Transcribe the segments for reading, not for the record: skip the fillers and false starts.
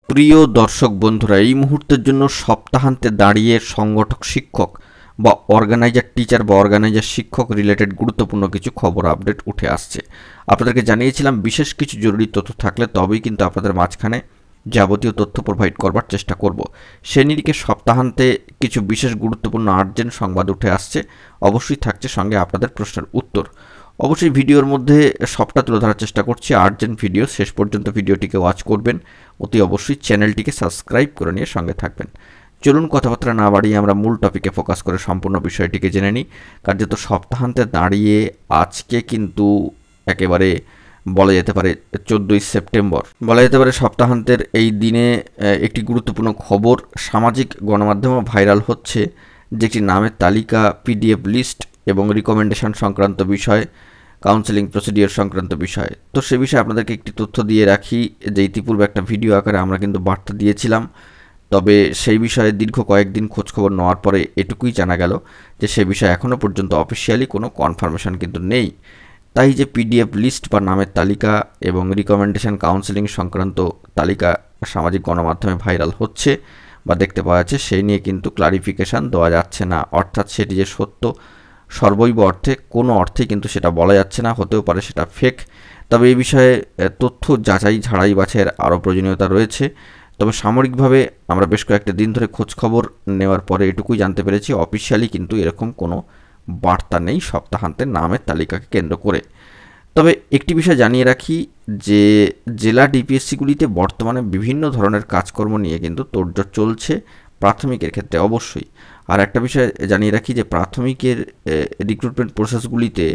প্রিয় দর্শক বন্ধুরা, এই মুহূর্তের জন্য সপ্তাহান্তে দাঁড়িয়ে সংগঠক শিক্ষক বা অর্গানাইজার টিচার বা অর্গানাইজার শিক্ষক রিলেটেড গুরুত্বপূর্ণ কিছু খবর আপডেট উঠে আসছে। আপনাদেরকে জানিয়েছিলাম বিশেষ কিছু জরুরি তথ্য থাকলে তবেই কিন্তু আপনাদের মাঝখানে যাবতীয় তথ্য প্রোভাইড করবার চেষ্টা করব। সে নিরিখে সপ্তাহান্তে কিছু বিশেষ গুরুত্বপূর্ণ আর্জেন্ট সংবাদ উঠে আসছে, অবশ্যই থাকছে সঙ্গে আপনাদের প্রশ্নের উত্তর। অবশ্যই ভিডিওর মধ্যে সবটা তুলে ধরার চেষ্টা করছি, আর্জেন্ট ভিডিও। শেষ পর্যন্ত ভিডিওটিকে ওয়াচ করবেন, অতি অবশ্যই চ্যানেলটিকে সাবস্ক্রাইব করে নিয়ে সঙ্গে থাকবেন। চলুন কথাবার্তা না বাড়িয়ে আমরা মূল টপিকে ফোকাস করে সম্পূর্ণ বিষয়টিকে জেনে নিই। কার্যত সপ্তাহান্তে দাঁড়িয়ে আজকে কিন্তু একেবারে বলা যেতে পারে 14ই সেপ্টেম্বর, বলা যেতে পারে সপ্তাহান্তের এই দিনে একটি গুরুত্বপূর্ণ খবর সামাজিক গণমাধ্যমে ভাইরাল হচ্ছে, যে একটি নামের তালিকা, পিডিএফ লিস্ট এবং রিকমেন্ডেশন সংক্রান্ত বিষয়, কাউন্সেলিং প্রসিডিওর সংক্রান্ত বিষয়। তো সে বিষয়ে আপনাদেরকে একটি তথ্য দিয়ে রাখি যে ইতিপূর্বে একটা ভিডিও আকারে আমরা কিন্তু বার্তা দিয়েছিলাম, তবে সেই বিষয়ে দীর্ঘ কয়েকদিন খোঁজখবর নেওয়ার পরে এটুকুই জানা গেল যে সে বিষয়ে এখনও পর্যন্ত অফিসিয়ালি কোনো কনফার্মেশন কিন্তু নেই। তাই যে পিডিএফ লিস্ট বা নামের তালিকা এবং রিকমেন্ডেশন কাউন্সেলিং সংক্রান্ত তালিকা সামাজিক গণমাধ্যমে ভাইরাল হচ্ছে বা দেখতে পাওয়া যাচ্ছে, সেই নিয়ে কিন্তু ক্লারিফিকেশান দেওয়া যাচ্ছে না। অর্থাৎ সেটি যে সত্য সর্বৈব অর্থে কোনো অর্থেই কিন্তু সেটা বলা যাচ্ছে না, হতেও পারে সেটা ফেক। তবে এই বিষয়ে তথ্য যাচাই ঝাড়াই বাছাইয়ের আরও প্রয়োজনীয়তা রয়েছে। তবে সামরিকভাবে আমরা বেশ কয়েকটা দিন ধরে খোঁজখবর নেওয়ার পরে এটুকুই জানতে পেরেছি, অফিসিয়ালি কিন্তু এরকম কোনো বার্তা নেই সপ্তাহান্তের নামের তালিকাকে কেন্দ্র করে। তবে একটি বিষয় জানিয়ে রাখি যে জেলা ডিপিএসসিগুলিতে বর্তমানে বিভিন্ন ধরনের কাজকর্ম নিয়ে কিন্তু তোড়জোড় চলছে, প্রাথমিকের ক্ষেত্রে অবশ্যই। আর একটা বিষয় জানিয়ে রাখি যে প্রাথমিকের রিক্রুটমেন্ট প্রসেসগুলিতে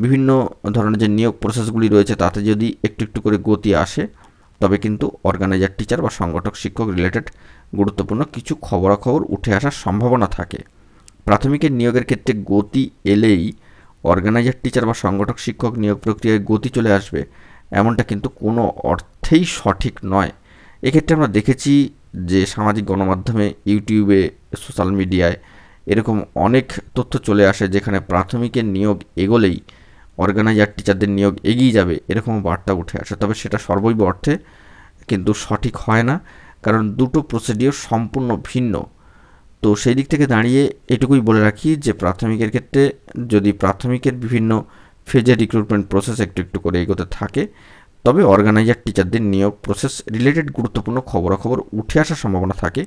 বিভিন্ন ধরনের যে নিয়োগ প্রসেসগুলি রয়েছে তাতে যদি একটু একটু করে গতি আসে, তবে কিন্তু অর্গানাইজার টিচার বা সংগঠক শিক্ষক রিলেটেড গুরুত্বপূর্ণ কিছু খবরাখবর উঠে আসার সম্ভাবনা থাকে। প্রাথমিকের নিয়োগের ক্ষেত্রে গতি এলেই অর্গানাইজার টিচার বা সংগঠক শিক্ষক নিয়োগ প্রক্রিয়ায় গতি চলে আসবে, এমনটা কিন্তু কোনো অর্থেই সঠিক নয়। এক্ষেত্রে আমরা দেখেছি যে সামাজিক গণমাধ্যমে, ইউটিউবে, সোশ্যাল মিডিয়ায় এরকম অনেক তথ্য চলে আসে যেখানে প্রাথমিকের নিয়োগ এগোলেই অর্গানাইজার টিচারদের নিয়োগ এগিয়ে যাবে, এরকম বার্তা উঠে আসে। তবে সেটা সর্বৈব অর্থে কিন্তু সঠিক হয় না, কারণ দুটো প্রসিডিওর সম্পূর্ণ ভিন্ন। তো সেই দিক থেকে দাঁড়িয়ে এটুকুই বলে রাখি যে প্রাথমিকের ক্ষেত্রে যদি প্রাথমিকের বিভিন্ন ফেজের রিক্রুটমেন্ট প্রসেস একটু একটু করে এগোতে থাকে, তবে অর্গানাইজার টিচারদের নিয়োগ প্রসেস রিলেটেড গুরুত্বপূর্ণ খবরাখবর উঠে আসার সম্ভাবনা থাকে,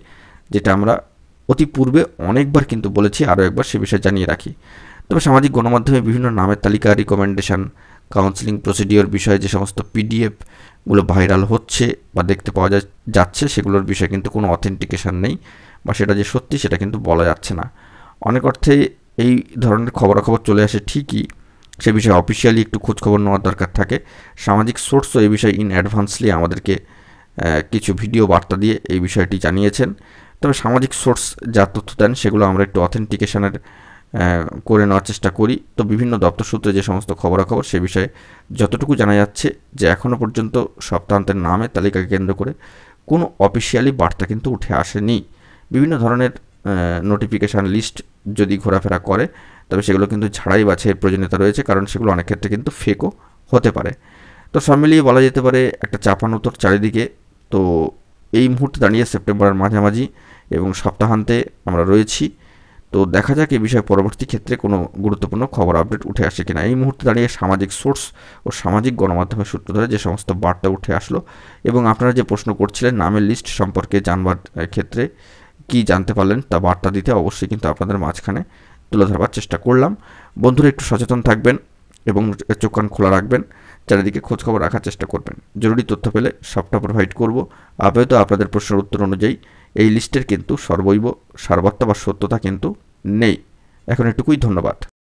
যেটা আমরা অতি পূর্বে অনেকবার কিন্তু বলেছি, আরও একবার সে বিষয়ে জানিয়ে রাখি। তবে সামাজিক গণমাধ্যমে বিভিন্ন নামের তালিকা, রিকমেন্ডেশন, কাউন্সেলিং প্রসিডিওর বিষয়ে যে সমস্ত পিডিএফগুলো ভাইরাল হচ্ছে বা দেখতে পাওয়া যাচ্ছে, সেগুলোর বিষয়ে কিন্তু কোনো অথেন্টিকেশান নেই বা সেটা যে সত্যি সেটা কিন্তু বলা যাচ্ছে না। অনেক অর্থে এই ধরনের খবরাখবর চলে আসে ঠিকই, সে বিষয়ে অফিসিয়ালি একটু খোঁজখবর নেওয়ার দরকার থাকে। সামাজিক সোর্সও এই বিষয়ে ইন অ্যাডভান্সলি আমাদেরকে কিছু ভিডিও বার্তা দিয়ে এই বিষয়টি জানিয়েছেন। তবে সামাজিক সোর্স যা তথ্য দেন সেগুলো আমরা একটু অথেন্টিকেশানের করে নেওয়ার চেষ্টা করি। তো বিভিন্ন দপ্তর সূত্রে যে সমস্ত খবরাখবর সে বিষয়ে যতটুকু জানা যাচ্ছে যে এখনও পর্যন্ত সপ্তাহান্তের নামের তালিকাকে কেন্দ্র করে কোনো অফিসিয়ালি বার্তা কিন্তু উঠে আসেনি। বিভিন্ন ধরনের নোটিফিকেশান লিস্ট যদি ঘোরাফেরা করে, তবে সেগুলো কিন্তু ঝাড়াই বাছাইয়ের প্রয়োজনীয়তা রয়েছে, কারণ সেগুলো অনেক ক্ষেত্রে কিন্তু ফেকও হতে পারে। তো সব মিলিয়ে বলা যেতে পারে একটা চাপানোতর চারিদিকে। তো এই মুহূর্তে দাঁড়িয়ে সেপ্টেম্বরের মাঝামাঝি এবং সপ্তাহান্তে আমরা রয়েছি। তো দেখা যাক এই বিষয়ে পরবর্তী ক্ষেত্রে কোনো গুরুত্বপূর্ণ খবর আপডেট উঠে আসে কিনা। এই মুহূর্তে দাঁড়িয়ে সামাজিক সোর্স ও সামাজিক গণমাধ্যমের সূত্র ধরে যে সমস্ত বার্তা উঠে আসলো এবং আপনারা যে প্রশ্ন করছিলেন নামের লিস্ট সম্পর্কে জানবার ক্ষেত্রে কি জানতে পারলেন তা বার্তা দিতে অবশ্যই কিন্তু আপনাদের মাঝখানে তুলে ধরবার চেষ্টা করলাম। বন্ধুরা একটু সচেতন থাকবেন এবং চোখ কান খোলা রাখবেন, চারিদিকে খোঁজখবর রাখার চেষ্টা করবেন। জরুরি তথ্য পেলে সবটা প্রোভাইড করব। আপাতত আপনাদের প্রশ্নের উত্তর অনুযায়ী এই লিস্টের কিন্তু সর্বৈব সারবত্তা বা সত্যতা কিন্তু নেই। এখন এটুকুই, ধন্যবাদ।